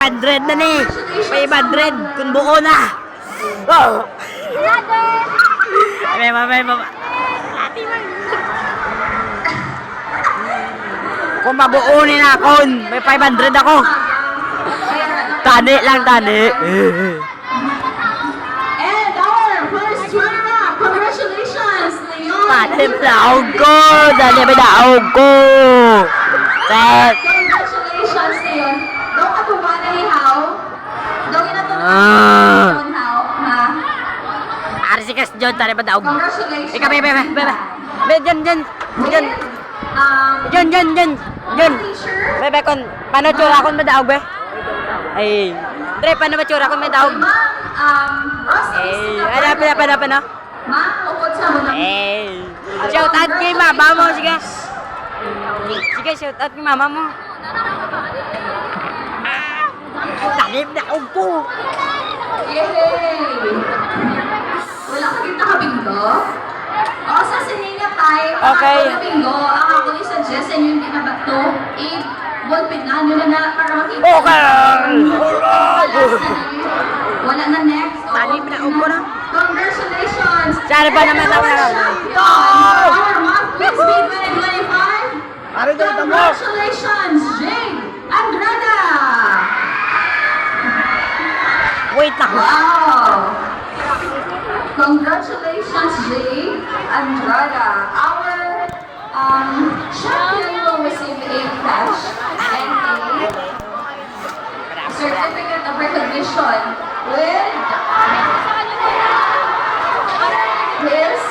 500 na ni. 500 kung buo na. Oh. May. Kung mabuo ni na ako, may 500 ako. Tani lang, tani. And our first runner-up, congratulations, Leon! Tani daog ko. Tani daog ko. Congratulations, Leon. Daw ka tuba na ihaw. Daw ginatulungan John Hao, ha? Ari si Kas John, tani daog. Congratulations. Ika, bebe. Jan. Teacher, Bebe, kon, paano tsura akong madaog, be? Ay, Dre, paano ba tsura akong madaog? Ross, Ano? Ma'am, ukod sa mo na. Shout out kay mama mo, sige. Sige, shout out kay mama mo. Talib na ko. Yay! Wala ka kita kabinggo? O, sa sinina tayo, Okay. ang kabinggo, ang ako ni suggest sa inyo yung binabato, i-ballpen na para makita. Okay. Wala na next. O, Talib na ko na. Congratulations! Saan ba naman ako na? Our month, please be 2025. Congratulations, Jade Andrada! Wait lang. Wow! Congratulations, Jade Andrada. Our champion will receive a cash and a certificate of recognition with his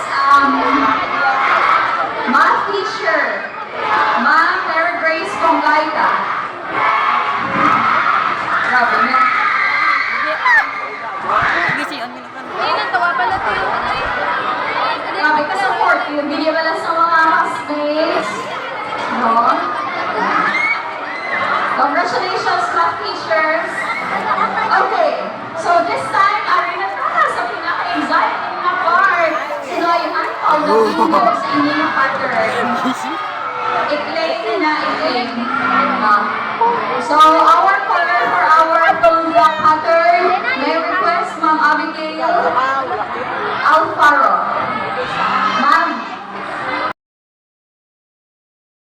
math teacher, Ma'am Mary Grace Pongaita. Grabe mo. Grabe ka support. Yung bigyan mo lang sa mga classmates. No? Congratulations, math teachers. Okay. So this time, ari na tayo sa pinaka-exciting na part. Sino yung unfold na video sa inyong pattern? I-claim na. So, our